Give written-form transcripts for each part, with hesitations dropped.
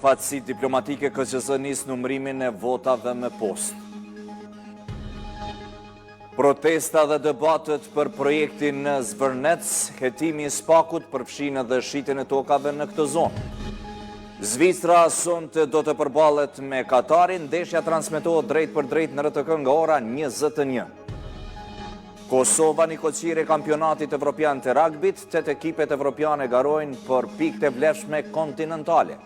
përfaqësitë diplomatike KQZ nis numërimin e votave me postë. Protesta dhe debatet për projektin në Zvërnec, hetimi i spakut përfshin edhe shitjen e tokave në këtë zonë. Zvicra sonte do të përballet me Katarin, ndeshja transmetohet drejt për drejt në RTK nga ora 21. Kosova një koqire kampionatit evropian të rugbit, 8 ekipet evropiane garojnë për pikë të vlefshme kontinentale.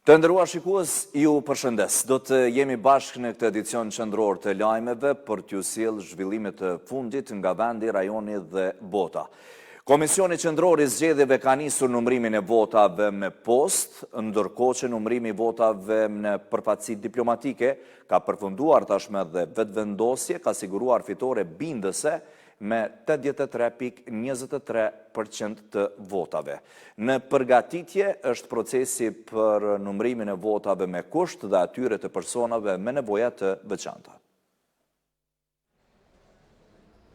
Të nderuar shikues, ju përshëndes. Do të jemi bashkë në këtë edicion qendror të lajmeve për t'ju sjellë zhvillimet të fundit nga vendi, rajoni dhe bota. Komisioni qendror i zgjedhjeve ka nisur numërimin e votave me postë, ndërkohë që numërimi i votave në përfaqësitë diplomatike ka përfunduar tashmë dhe vetëvendosje, ka siguruar fitore bindëse me 83.23% të votave. Në përgatitje është procesi për numërimin e votave me kusht dhe atyre të personave me nevoja të veçanta.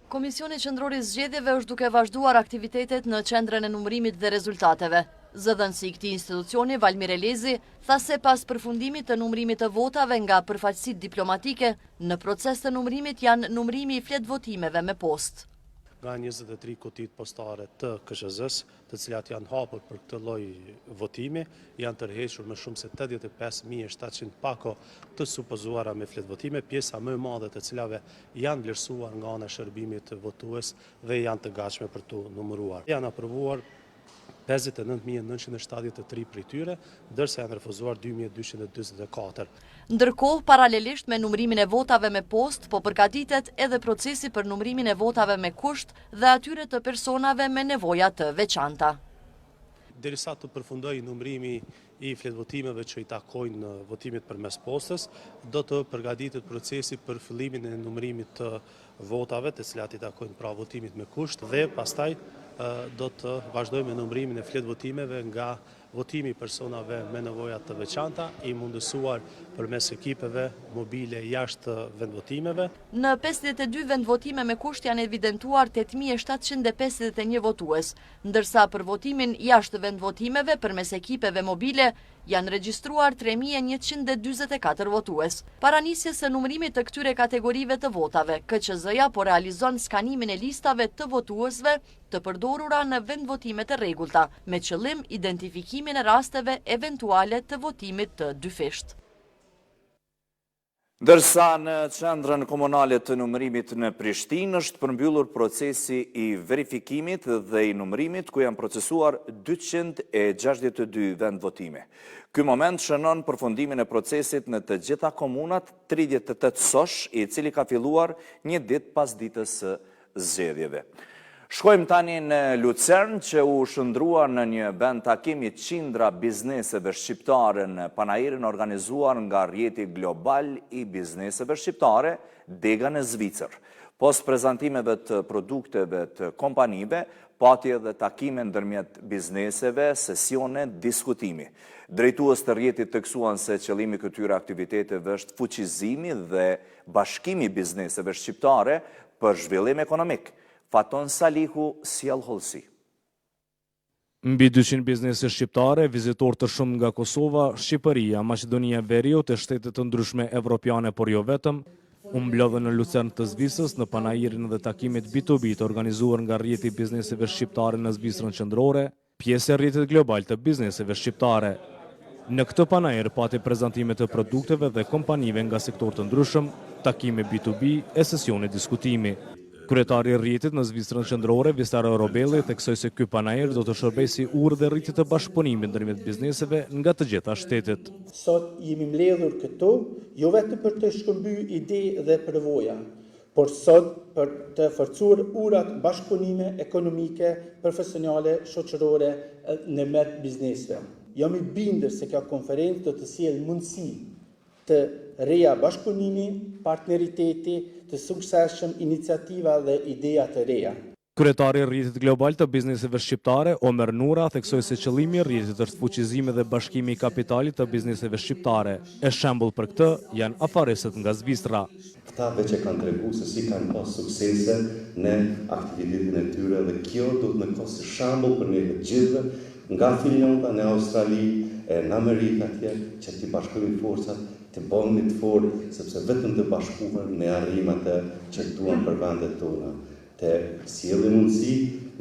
Komisioni qendror i zgjedhjeve është duke vazhduar aktivitetet në qendrën e numërimit dhe rezultateve. Zëdhënësi i këtij institucioni, Valmir Elezi, tha se pas përfundimit të numërimit të votave nga përfaqësitë diplomatike, në proces të numërimit janë numërimi i fletvotimeve me postë. Nga 23 kutit postare të KQZ-s, të cilat janë hapur për këtë lloj votimi, janë tërhequr më shumë se 85.700 pako të supozuara me fletvotime, pjesa më e madhe të cilave janë vlerësuar nga ana e shërbimit votues dhe janë të gatshme për të numëruar. Janë aprovuar 59.973 prej tyre, ndërsa janë refuzuar 2.244. Ndërkohë, paralelisht me numërimin e votave me postë, po përgatitet edhe procesi për numërimin e votave me kusht dhe atyre të personave me nevoja të veçanta. Derisa të përfundojë numërimi i fletvotimeve që i takojnë votimit përmes postës, do të përgatitet procesi për fillimin e numërimit të votave, të cilat i takojnë pra votimit me kusht, dhe pastaj do të vazhdojmë me numërimin e fletvotimeve nga votimi i personave me nevoja të veçanta, i mundësuar përmes ekipeve mobile jashtë vendvotimeve. Në 52 vendvotime me kusht janë evidentuar 8.751 votues, ndërsa për votimin jashtë vendvotimeve përmes ekipeve mobile janë regjistruar 3.124 votues. Para nisjes së numërimit të këtyre kategorive të votave, KQZ-ja po realizon skanimin e listave të votuesve të përdorura në vendvotime të rregullta, me qëllim identifikimin e rasteve eventuale të votimit të dyfisht. Dërsa në qendrën komunale të numërimit në Prishtinë është përmbyllur procesi i verifikimit dhe i numërimit, ku janë procesuar 262 vendvotime. Ky moment shënon përfundimin e procesit në të gjitha komunat 38 sosh, i cili ka filluar një ditë pas ditës së zgjedhjeve. Shkojmë tani në Lucern, që u shndrua në një vend takimi qindra bizneseve shqiptare në panajirin organizuar nga rrjeti global i bizneseve shqiptare, Dega në Zvicër. Pos prezantimeve të produkteve të kompanive, pati edhe takime ndërmjet bizneseve, sesione, diskutimi. Drejtues të rrjetit theksuan se qëllimi këtyre aktiviteteve është fuqizimi dhe bashkimi bizneseve shqiptare për zhvillim ekonomik. Faton Salihu sjell hollësi. Mbi 200 biznese shqiptare, vizitor të shumë nga Kosova, Shqipëria, Maqedonia e Veriut e shtetet të ndryshme evropiane, por jo vetëm, u mblodhen në Lucern të Zvicrës në panajirin dhe takimit B2B të organizuar nga rrjeti i bizneseve shqiptare në Zvicrën qendrore, pjesë e rrjetit global të bizneseve shqiptare. Në këtë panajir pati prezantime të produkteve dhe kompanive nga sektor të ndryshëm, takime B2B e sesione diskutimi. Kryetari i rrjetit në Zvicrën qendrore, Visaro Robelli, theksoi se ky panajir do të shërbejë si urë dhe rritje të bashkëpunimit ndërmjet bizneseve nga të gjitha shtetet. Sot jemi mbledhur këtu jo vetëm për të shkëmbyer ide dhe përvoja, por sot për të forcuar urat bashkëpunime ekonomike, profesionale, shoqërore në mes bizneseve. Jam i bindur se kjo konferencë do të sjellë mundësi të reja bashkëpunimi, partneriteti, të suksesshëm, iniciativa dhe ideja të reja. Kryetari i rrjetit global të bizneseve shqiptare, Omer Nura, theksoi se qëllimi i rrjetit është fuqizimi dhe bashkimi i kapitalit të bizneseve shqiptare. E shembull për këtë janë afaresët nga Zvicra. Këta veç e kanë tregu se si kanë pas suksese në aktivitetin e tyre dhe kjo duhet në kohë si shembull për ne të gjithëve nga filonta në Australi, në Amerikë atje, që të bashkojmë forcat, të bëhemi të fortë, sepse vetëm të bashkuar ne arrijmë atë që duam për vendet tona. Të sjellim mundësi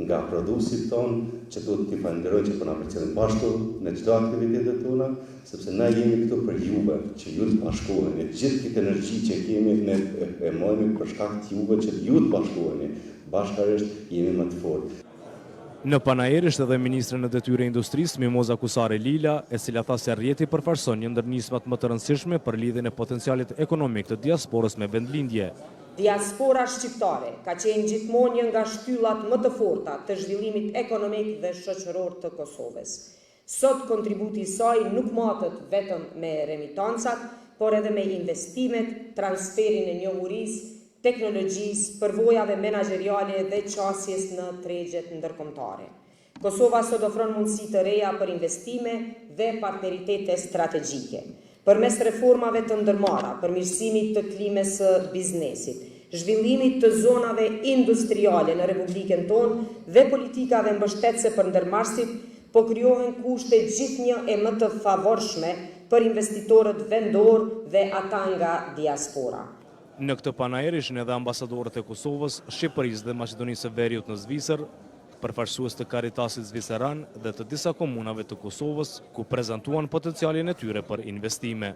nga produsit tonë që duhet t'i falenderoj që po na përcjellin bashku në çdo aktivitetet tona, sepse na jemi këtu për juve, që ju të bashkoheni. Gjithë këtë energji që kemi ne e mojmë për shkak të juve që ju të bashkoheni. Bashkarisht jemi më të fortë. Në panair ishte edhe ministre në detyrë e industrisë Mimoza Kusare Lila, e cila tha se rrjeti përfaqëson një ndër nismat më të rëndësishme për lidhjen e potencialit ekonomik të diasporës me vendlindje. Diaspora shqiptare ka qenë gjithmonë një nga shtyllat më të forta të zhvillimit ekonomik dhe shoqëror të Kosovës. Sot kontributi i saj nuk matet vetëm me remitancat, por edhe me investimet, transferin e njohurisë, teknologjisë, përvojave menaxheriale dhe qasjes në tregjet ndërkombëtare. Kosova sot ofron mundësi të reja për investime dhe partneritete strategjike. Përmes reformave të ndërmarra, përmirësimit të klimës së biznesit, zhvillimit të zonave industriale në Republikën tonë dhe politikave mbështetëse për ndërmarrësit, po krijohen kushte gjithnjë e më të favorshme për investitorët vendor dhe ata nga diaspora. Në këtë panair ishin edhe ambasadorët e Kosovës, Shqipërisë dhe Maqedonisë së Veriut në Zvicër, përfaqësues të Caritasit Zviceran dhe të disa komunave të Kosovës, ku prezantuan potencialin e tyre për investime.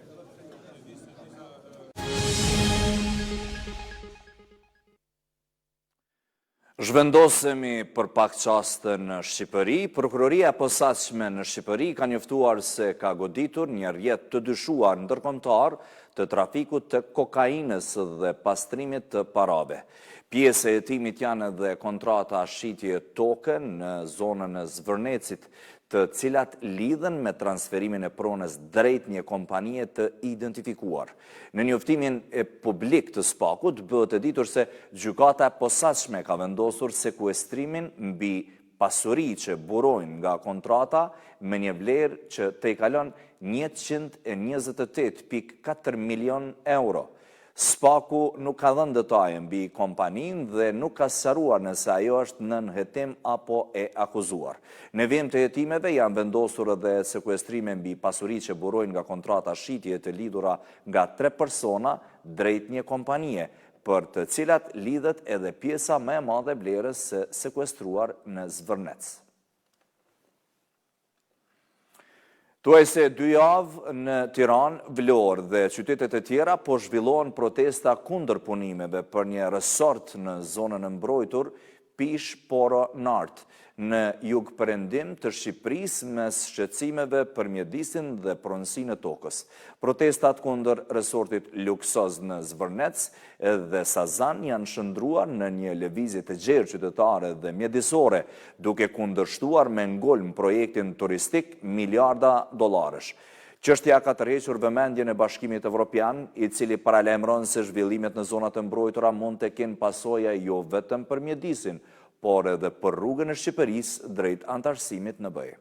Zhvendosemi për pak qaste në Shqipëri. Prokuroria e posaçme në Shqipëri ka njoftuar se ka goditur një rrjet të dyshuar ndërkombëtar të trafikut të kokainës dhe pastrimit të parave. Pjesë e hetimit janë edhe kontrata shitje toke në zonën e Zvërnecit, të cilat lidhen me transferimin e pronës drejt një kompanie të identifikuar. Në njoftimin e publik të Spakut bëhet e ditur se gjykata e posaçme ka vendosur sekuestrimin mbi pasuri që burojnë nga kontrata me një vlerë që te i kalon 128.4 milion euro. Spaku nuk ka dhënë detaje mbi kompaninë dhe nuk ka sqaruar nëse ajo është nën hetim apo e akuzuar. Në vend të hetimeve janë vendosur edhe sekuestrime mbi pasuri që burojnë nga kontrata shitje të lidhura nga 3 persona drejt një kompanie, për të cilat lidhet edhe pjesa më e madhe vlerës së sekuestruar në Zvërnec. Tuaj se 2 javë në Tiranë, Vlorë dhe qytetet e tjera po zhvillohen protesta kundër punimeve për një resort në zonën e mbrojtur Pish Poro Nart, në jug perëndim të Shqipërisë mes shqetësimeve për mjedisin dhe pronësinë e tokës. Protestat kundër resortit luksoz në Zvërnec dhe Sazan janë shndruar në një lëvizje të gjerë qytetare dhe mjedisore, duke kundërshtuar me ngulm projektin turistik miliarda dollarësh. Çështja ka tërhequr vëmendjen e Bashkimit Evropian, i cili paralajmëron se zhvillimet në zonat e mbrojtura mund të kenë pasoja jo vetëm për mjedisin, por edhe për rrugën e Shqipërisë drejt antarësimit në BE.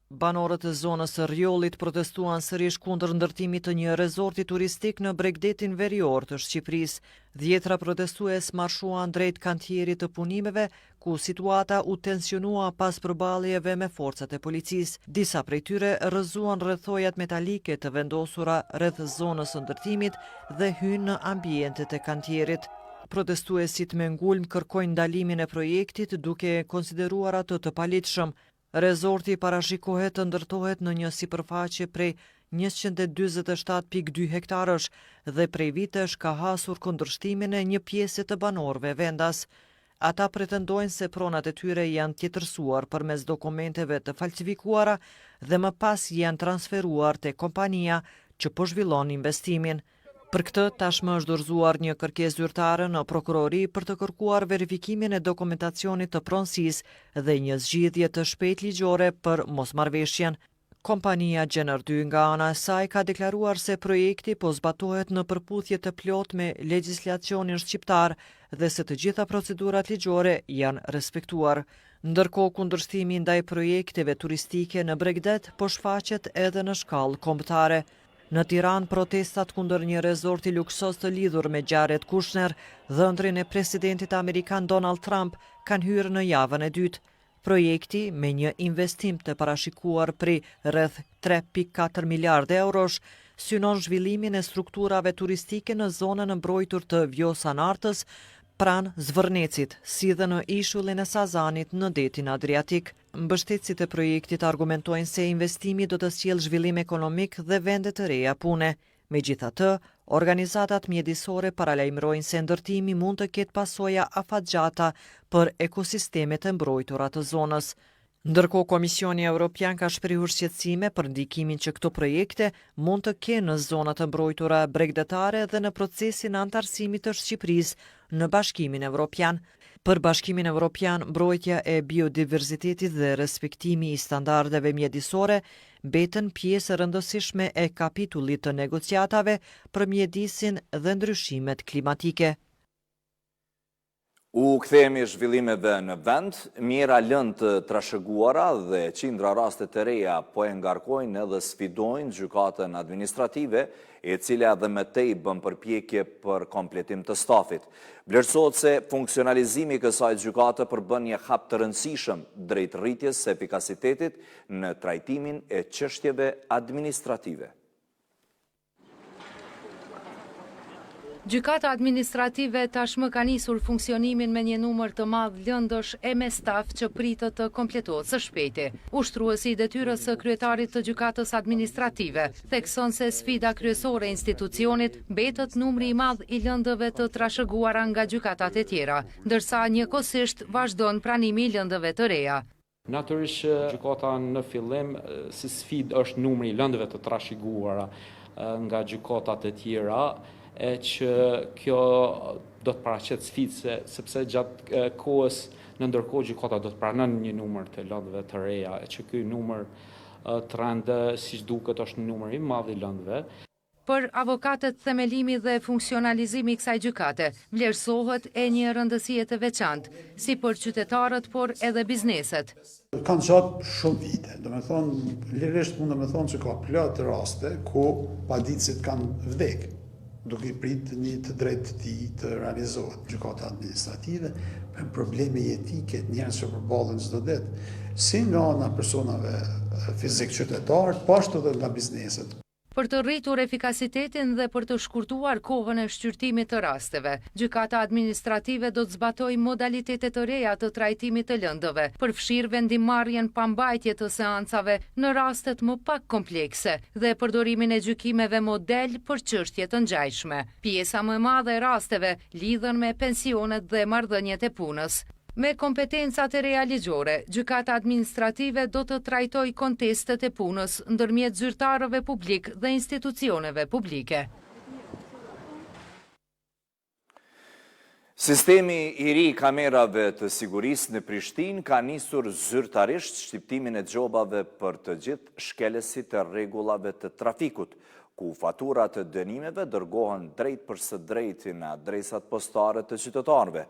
Banorët e zonës së Rjollit protestuan sërish kundër ndërtimit të një rezorti turistik në Bregdetin Verior të Shqipërisë. Dhjetra protestues marshuan drejt kantierit të punimeve, ku situata u tensionua pas përballjeve me forcat e policisë. Disa prej tyre rrëzuan rrethojat metalike të vendosura rreth zonës së ndërtimit dhe hynë në ambientet e kantierit. Protestuesit me ngulm kërkojnë ndalimin e projektit duke konsideruar atë të palitshëm. Rezorti parashikohet të ndërtohet në një sipërfaqe prej 147.2 hektarësh dhe prej vitesh ka hasur kundërshtimin e një pjese të banorëve vendas. Ata pretendojnë se pronat e tyre janë tjetërsuar përmes dokumenteve të falsifikuara dhe më pas janë transferuar te kompania që po zhvillon investimin. Për këtë, tashmë është dorëzuar një kërkesë zyrtare në prokurori për të kërkuar verifikimin e dokumentacionit të pronësisë dhe një zgjidhje të shpejtë ligjore për mosmarrveshjen. Kompania Gjener 2 nga ana e saj ka deklaruar se projekti po zbatohet në përputhje të plot me legjislacionin shqiptar dhe se të gjitha procedurat ligjore janë respektuar. Ndërkohë kundërshtimi ndaj projekteve turistike në Bregdet po shfaqet edhe në shkallë kombëtare. Në Tiranë, protestat kundër një rezorti luksos të lidhur me Jared Kushner, dhëndrin e presidentit amerikan Donald Trump, kanë hyrë në javën e dytë. Projekti, me një investim të parashikuar prej rreth 3.4 miliardë eurosh, synon zhvillimin e strukturave turistike në zonën e mbrojtur të Vjosa-Nartës, pranë Zvërnecit, si dhe në ishullin e Sazanit në detin Adriatik. Mbështetësit e projektit argumentojnë se investimi do të sjellë zhvillim ekonomik dhe vende të reja pune. Megjithatë, organizatat mjedisore paralajmërojnë se ndërtimi mund të ketë pasoja afatgjata për ekosistemet e mbrojtura të zonës. Ndërkohë, Komisioni Evropian ka shprehur shqetësime për ndikimin që këto projekte mund të kenë në zonat e mbrojtura bregdetare dhe në procesin e antarësimit të Shqipërisë në Bashkimin Evropian. Për Bashkimin Evropian, mbrojtja e biodiverzitetit dhe respektimi i standardeve mjedisore mbeten pjesë rëndësishme e kapitullit të negociatave për mjedisin dhe ndryshimet klimatike. U kthehemi zhvillimeve në vend, mjera lënë të trashëguara dhe qindra raste të reja po e ngarkojnë edhe sfidojnë gjykatën administrative, e cila edhe më tej bën përpjekje për kompletim të stafit. Vlerësohet se funksionalizimi i kësaj gjykate përbën një hap të rëndësishëm drejt rritjes së efikasitetit në trajtimin e çështjeve administrative. Gjykata administrative tashmë ka nisur funksionimin me një numër të madh lëndësh e me staf që pritet të kompletohet së shpejti. Ushtruesi i detyrës së kryetarit të gjykatës administrative thekson se sfida kryesore e institucionit mbetet numri i madh i lëndëve të trashëguara nga gjykatat e tjera, ndërsa njëkohësisht vazhdon pranimi i lëndëve të reja. Natyrisht gjykata në fillim si sfidë është numri i lëndëve të trashëguara nga gjykatat e tjera, e që kjo do të paraqet sfidë sepse gjatë kohës në ndërkohë gjykata do të pranon një numër të lëndëve të reja, e që ky numër trend siç duket është një numër i madh i lëndëve. Për avokatët, themelimi dhe funksionalizimi i kësaj gjykate vlerësohet e një rëndësie të veçantë, si për qytetarët, por edhe bizneset. Kanë gjatë shumë vite, lirisht mund të thonë që ka plot raste ku paditësit kanë vdekur, duke i prit një të drejtë të tij të realizohet. Gjykata administrative me probleme jetike, njerëz që përballen çdo ditë, si nga ana personave fizik qytetar, po ashtu edhe nga bizneset. Për të rritur efikasitetin dhe për të shkurtuar kohën e shqyrtimit të rasteve, gjykata administrative do të zbatojë modalitete të reja të trajtimit të lëndëve, përfshirë vendimarrjen pa mbajtje të seancave në rastet më pak komplekse dhe përdorimin e gjykimeve model për çështje të ngjajshme. Pjesa më e madhe e rasteve lidhen me pensionet dhe marrëdhëniet e punës. Me kompetencat e reja ligjore, gjykata administrative do të trajtojë kontestet e punës ndërmjet zyrtarëve publik dhe institucioneve publike. Sistemi i ri i kamerave të sigurisë në Prishtinë ka nisur zyrtarisht shtyptimin e xhobave për të gjithë shkelesit e rregullave të trafikut, ku faturat të dënimeve dërgohen drejt për së drejti në adresat postare të qytetarëve.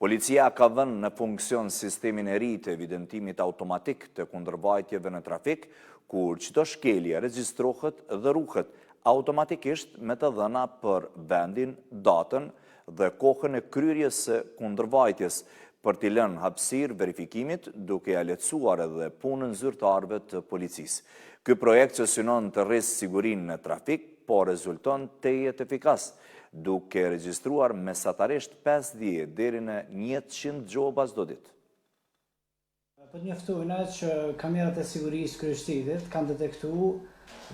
Policia ka vënë në funksion sistemin e ri të evidentimit automatik të kundërvajtjeve në trafik, kur çdo shkelje regjistrohet dhe ruhet automatikisht me të dhëna për vendin, datën dhe kohën e kryerjes së kundërvajtjes, për t'i lënë hapësirë verifikimit duke ia lehtësuar edhe punën zyrtarëve të policisë. Ky projekt që synon të rrisë sigurinë në trafik, po rezulton tejet efikas, duke regjistruar mesatarisht 50 deri në 100 gjoba çdo ditë. Po njoftojnë që kamerat e sigurisë kryeshtitetit kanë detektuar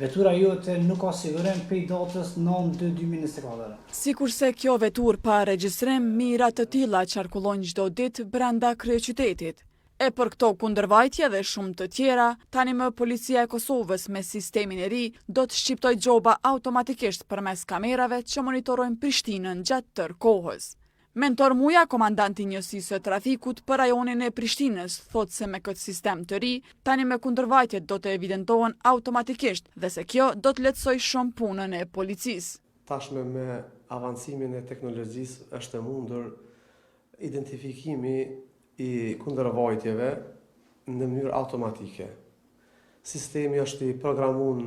vetura jote nuk ka sigurim prej datës 9/2/2024. Sikurse kjo vetur pa regjistrim, mira të tilla qarkullojnë çdo ditë brenda kryeqytetit. E për këto kundërvajtje dhe shumë të tjera, tani më Policia e Kosovës me sistemin e ri do të shqiptoj gjoba automatikisht përmes kamerave që monitorojnë Prishtinën gjatë tërë kohës. Mentor Muja, komandanti njësisë së trafikut për rajonin e Prishtinës, thotë se me këtë sistem të ri, tani me kundërvajtjet do të evidentohen automatikisht dhe se kjo do të lehtësoj shumë punën e policisë. Tashme me avancimin e teknologjisë është e mundur identifikimi i kundërvajtjeve në mënyrë automatike. Sistemi është i programuar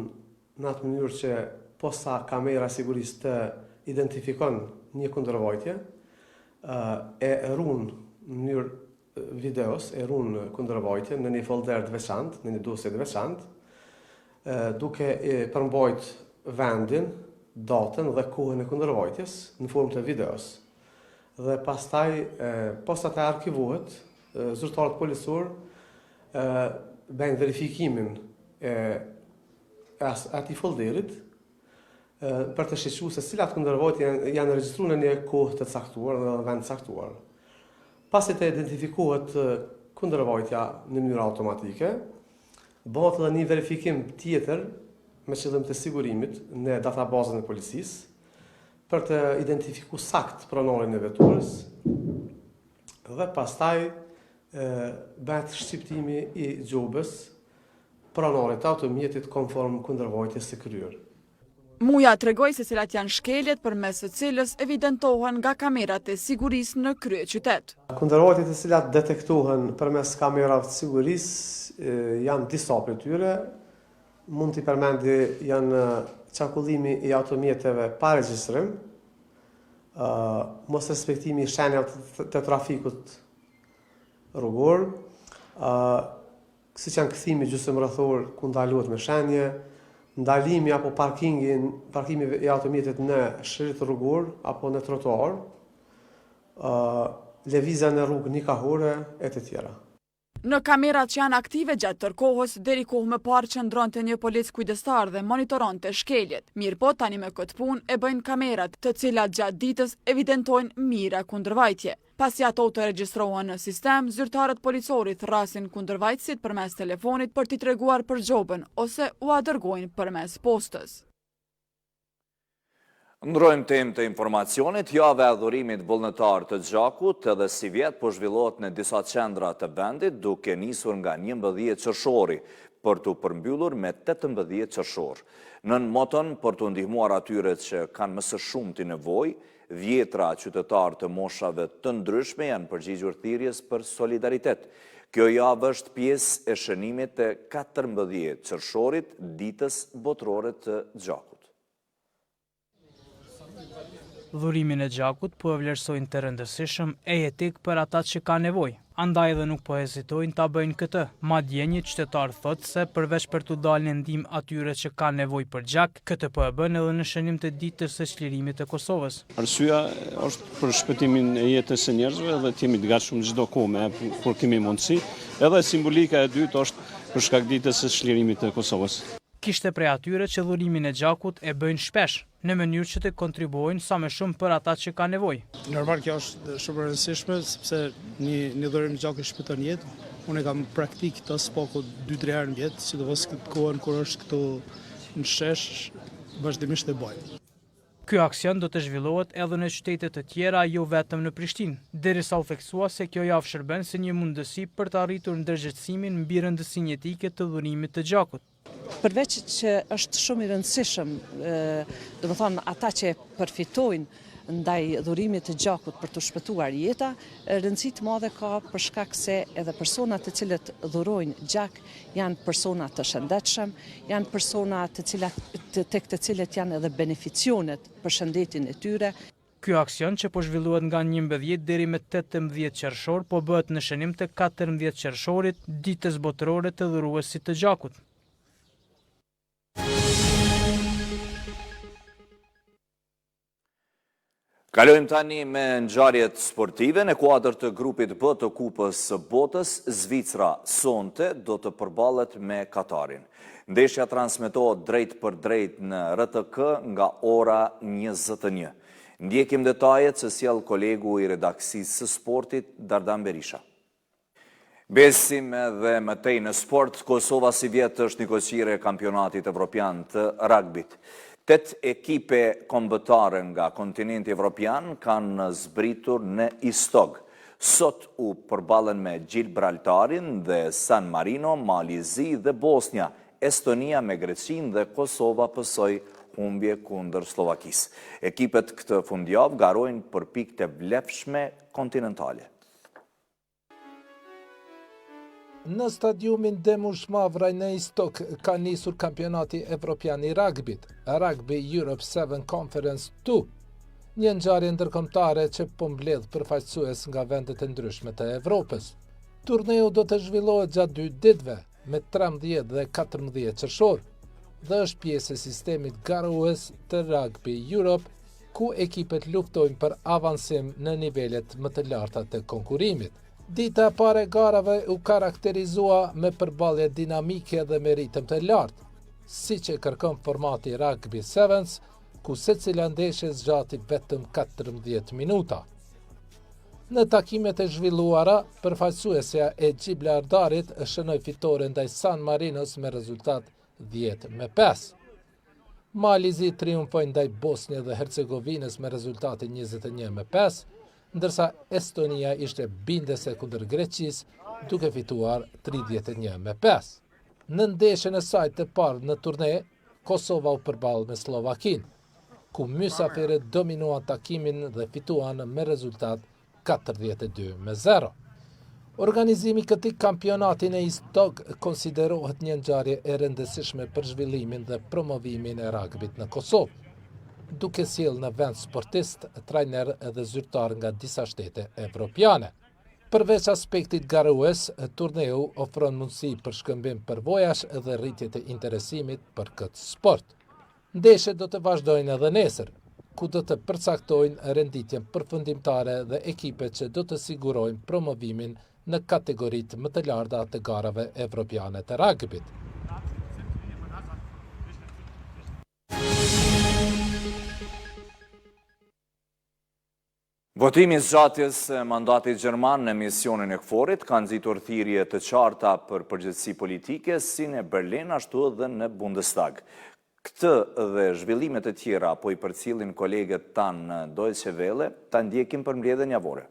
në atë mënyrë që posa kamera sigurisë të identifikon një kundërvajtje, e ruan në mënyrë videos, e ruan kundërvajtje në një folder të veçantë, në një dosje të veçantë, duke përmbajt vendin, datën dhe kohën e kundërvajtjes në formë të videos. Dhe pastaj, posa të arkivohet, zyrtarët policor bëjnë verifikimin e atij folderit për të shiqur se cilat kundërvajtje janë regjistruar në një kohë të caktuar dhe në vend të caktuar. Pasi të identifikohet kundërvajtja në mënyrë automatike, bëhet edhe një verifikim tjetër me qëllim të sigurimit në databazën e policisë për të identifikuar sakt pronarin e veturës dhe pastaj bëhet shqiptimi i gjobës pronarit të automjetit konform kundërvajtjes së kryer. Muja tregoi se cilat janë shkeljet përmes së cilës evidentohen nga kamerat e sigurisë në kryeqytet. Kundërvajtjet të cilat detektohen përmes kamerave të sigurisë janë disa prej tyre. Mund t'i përmendi janë qarkullimi i automjeteve pa regjistrim, mos respektimi i shenjave të trafikut rrugor, siç janë kthimi gjysmërrethor ku ndalohet me shenje, ndalimi apo parkimi i automjetit në shërit rrugor apo në trotuar, lëvizja në rrugë nikahore e të tjera. Në kamerat që janë aktive gjatë tërkohës, deri kohë më parë qëndronte një polic kujdestar dhe monitoronte shkeljet. Mirë po tani me këtë punë e bëjnë kamerat, të cilat gjatë ditës evidentojnë mira kundërvajtje. Pasi ato të regjistrohen në sistem, zyrtarët policorit thrasin kundërvajtësit përmes telefonit për t'i treguar për gjobën ose u dërgojnë përmes postës. Ndrojmë temë të informacionit, java e dhurimit vullnetar të Gjakut edhe si vjet po zhvillohet në disa qendra të vendit duke nisur nga 11 qershori për të përmbyllur me 18 qershor. Nën moton për të ndihmuar atyre që kanë më së shumti nevojë, vjetra qytetarë të moshave të ndryshme janë përgjigjur thirrjes për solidaritet. Kjo javë është pjesë e shënimit të 14 qershorit, ditës botërore të Gjakut. Dhurimin e Gjakut po e vlerësojnë të rëndësishëm e jetik për ata që ka nevojë. Andaj edhe nuk po hezitojnë ta bëjnë këtë. Madje një qytetar thotë se përveç për t'u dalë në ndihmë atyre që kanë nevojë për gjak, këtë po e bën edhe në shënim të ditës së çlirimit të Kosovës. Arsyeja është për shpëtimin e jetës së njerëzve dhe të jemi të gatshëm çdo kohë kur kemi mundësi. Edhe simbolika e dytë është për shkak ditës së çlirimit të Kosovës. Kishte prej atyre që dhurimin e Gjakut e bëjnë shpesh, në mënyrë që të kontribuojnë sa më shumë për ata që ka nevojë. Normal kjo është shumë e rëndësishme sepse një dhurim gjak e shpëton jetë. Unë kam praktik këtë spoko 2-3 herë në vit, sidomos këtë kohën kur është këtu në shesh, vazhdimisht e bëj. Ky aksion do të zhvillohet edhe në qytete të tjera, jo vetëm në Prishtinë, derisa u theksua se kjo javë shërben si një mundësi për të arritur ndërgjegjësimin mbi rëndësinë etike të dhurimit të Gjakut. Përveç që është shumë i rëndësishëm, domethënë ata që përfitojnë ndaj dhurimit të Gjakut për të shpëtuar jeta, rëndësi të madhe ka për shkak se edhe personat të cilët dhurojnë gjak janë persona të shëndetshëm, janë persona tek të cilët janë edhe beneficionet për shëndetin e tyre. Ky aksion që po zhvillohet nga 11 deri me 18 qershor po bëhet në shënim të 14 qershorit, ditës botërore të dhuruesit të Gjakut. Kalojmë tani me ngjarjet sportive. Në kuadër të grupit B të Kupës së Botës, Zvicra sonte do të përballet me Katarin. Ndeshja transmetohet drejt për drejt në RTK nga ora 21. Ndjekim detajet se sjell kolegu i redaksisë së sportit Dardan Berisha. Besim dhe mëtej në sport, Kosova si vjetë është një koqire e kampionatit evropian të ragbit. 8 ekipe kombëtare nga kontinenti evropian kanë zbritur në Istog. Sot u përballen me Gibraltarin dhe San Marino, Malizi dhe Bosnia, Estonia me Greqin dhe Kosova pësoj humbje kundër Slovakis. Ekipet këtë fundjavë garojnë për pikë të vlefshme kontinentale. Në stadiumin Demush Mavraj në Istok ka nisur kampionati evropian i ragbit, Rugby Europe 7 Conference 2, një ngjarje ndërkombëtare që po mbledh përfaqësues nga vendet e ndryshme të Evropës. Turneu do të zhvillohet gjatë 2 ditëve, me 13 dhe 14 qershor, dhe është pjesë e sistemit garues të Rugby Europe, ku ekipet luftojnë për avancim në nivelet më të larta të konkurimit. Dita e parë e garave u karakterizua me përballje dinamike dhe me ritëm të lartë, siç e kërkon formati Rugby Sevens, ku secila ndeshje zgjati vetëm 14 minuta. Në takimet e zhvilluara, përfaqësuesja e Gibraltarit shënoi fitore ndaj San Marinos me rezultat 10-5. Malizi triumfoi ndaj Bosnjë dhe Hercegovinës me rezultatin 21-5, ndërsa Estonia ishte bindese kundër Greqis, duke fituar 31-5. Në ndeshjen e saj të parë në turne, Kosova u përball me Slovakin, ku mysafirët dominuan takimin dhe fituan me rezultat 42-0. Organizimi këtij kampionati në Istok konsiderohet një ngjarje e rëndësishme për zhvillimin dhe promovimin e ragbit në Kosovë, duke sjellë në vend sportist, trajner dhe zyrtar nga disa shtete evropiane. Përveç aspektit garues, turneu ofron mundësi për shkëmbim përvojash dhe rritje të interesimit për këtë sport. Ndeshjet do të vazhdojnë edhe nesër, ku do të përcaktojnë renditjen përfundimtare dhe ekipet që do të sigurojnë promovimin në kategoritë më të larta të garave evropiane të ragbit. Votimi i zgjatjes së mandatit gjerman në misionin e KFOR-it ka nxitur thirrje të qarta për përgjegjësi politike si në Berlin ashtu edhe në Bundestag. Këtë dhe zhvillimet e tjera po i përcjellin kolegët tanë në Deutsche Welle, ta ndjekim për mbledhjen javore.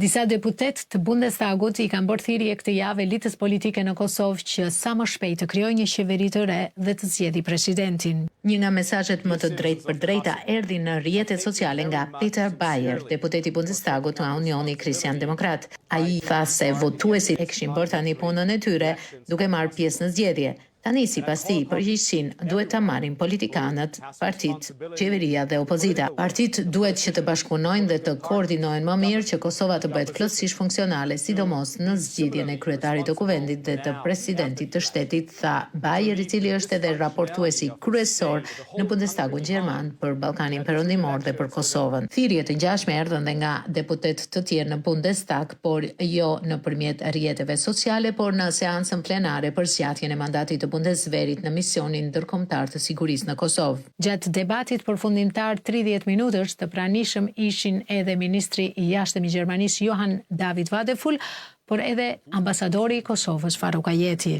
Disa deputet të Bundestagut i kanë bërë thirrje këtë javë elitës politike në Kosovë që sa më shpejt të krijojë një qeveri të re dhe të zgjedhë presidentin. Një nga mesazhet më të drejtë për drejta erdhi në rrjetet sociale nga Peter Bayer, deputeti i Bundestagut nga Unioni Kristian Demokrat. Ai tha se votuesit e kishin bërë tani punën e tyre duke marrë pjesë në zgjedhje. Tani, sipas tij, përgjegjësinë duhet ta marrin politikanët, partitë, qeveria dhe opozita. Partitë duhet që të bashkëpunojnë dhe të koordinojnë më mirë që Kosova të bëhet plotësisht funksionale, sidomos në zgjidhjen e kryetarit të kuvendit dhe të presidentit të shtetit, tha Bayer, i cili është edhe raportuesi kryesor në Bundestagun gjerman për Ballkanin Perëndimor dhe për Kosovën. Thirrjet e ngjashme erdhën dhe nga deputet të tjerë në Bundestag, por jo nëpërmjet rrjeteve sociale, por në seancën plenare për zgjatjen e mandatit të Bundesverit në misionin ndërkombëtar të sigurisë në Kosovë. Gjatë debatit përfundimtar 30 minutësh të pranishëm ishin edhe ministri i jashtëm i Gjermanisë Johan David Vadeful, por edhe ambasadori i Kosovës Faruk Ajeti.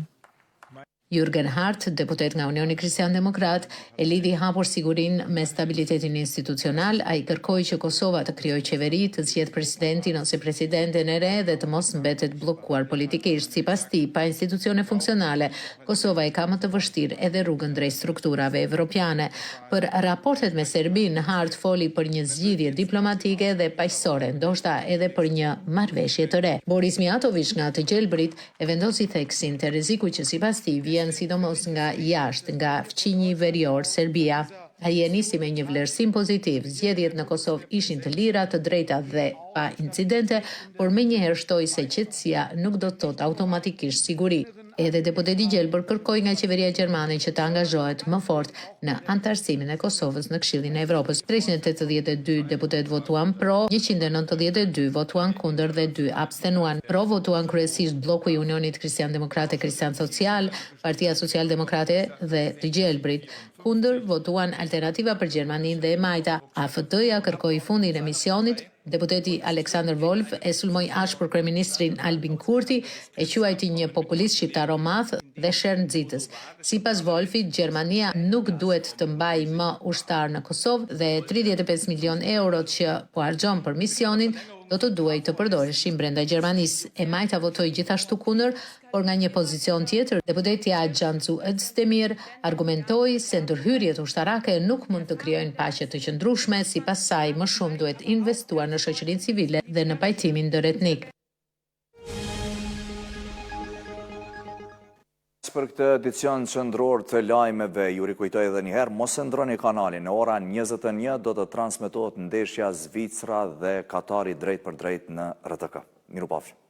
Jürgen Hart, deputet nga Unioni Kristian Demokrat, e lidhi hapur sigurinë me stabilitetin institucional. Ai kërkoi që Kosova të krijojë qeveri, të zgjedhë presidentin ose presidenten e re dhe të mos mbetet bllokuar politikisht. Sipas tij, pa institucione funksionale, Kosova e ka më të vështirë edhe rrugën drejt strukturave evropiane. Për raportet me Serbinë, Hart foli për një zgjidhje diplomatike dhe paqësore, ndoshta edhe për një marrëveshje të re. Boris Mijatović nga Të Gjelbrit e vendosi theksin te rreziku që sipas tij vjen sidomos nga jashtë, nga fqinji verior Serbia. Ai e nisi me një vlerësim pozitiv. Zgjedhjet në Kosovë ishin të lira, të drejta dhe pa incidente, por menjëherë shtoi se qetësia nuk do të thotë automatikisht siguri. Edhe deputeti Gjelbër kërkoi nga qeveria gjermane që të angazhohet më fort në antarësimin e Kosovës në Këshillin e Evropës. 382 deputet votuan pro, 192 votuan kundër dhe 2 abstenuan. Pro votuan kryesisht bloku i Unionit Kristian Demokrat e Kristian Social, Partia Social Demokrate dhe Të Gjelbrit. kundër votuan Alternativa për Gjermaninë dhe e Majta. AFD-ja kërkoi fundin e misionit. Deputeti Alexander Wolf e sulmoi ashpër kryeministrin Albin Kurti, e quajti një populist shqiptaromath dhe shernxitës. Sipas Wolfit, Gjermania nuk duhet të mbajë më ushtar në Kosovë dhe 35 milion euro që po harxhon për misionin do të duhej të përdoreshin brenda Gjermanisë. E Majta votoi gjithashtu kundër, por nga një pozicion tjetër, deputetja Xhanxu Özdemir argumentoi se ndërhyrjet ushtarake nuk mund të krijojnë paqe të qëndrueshme, sipas saj më shumë duhet investuar në shoqërinë civile dhe në pajtimin ndëretnik. Për këtë edicion qendror të lajmeve ju rikujtoj edhe një herë, mos e ndroni kanalin. Në ora 21 do të transmetohet ndeshja Zvicra dhe Katari drejt për drejt në RTK. Mirupafshim.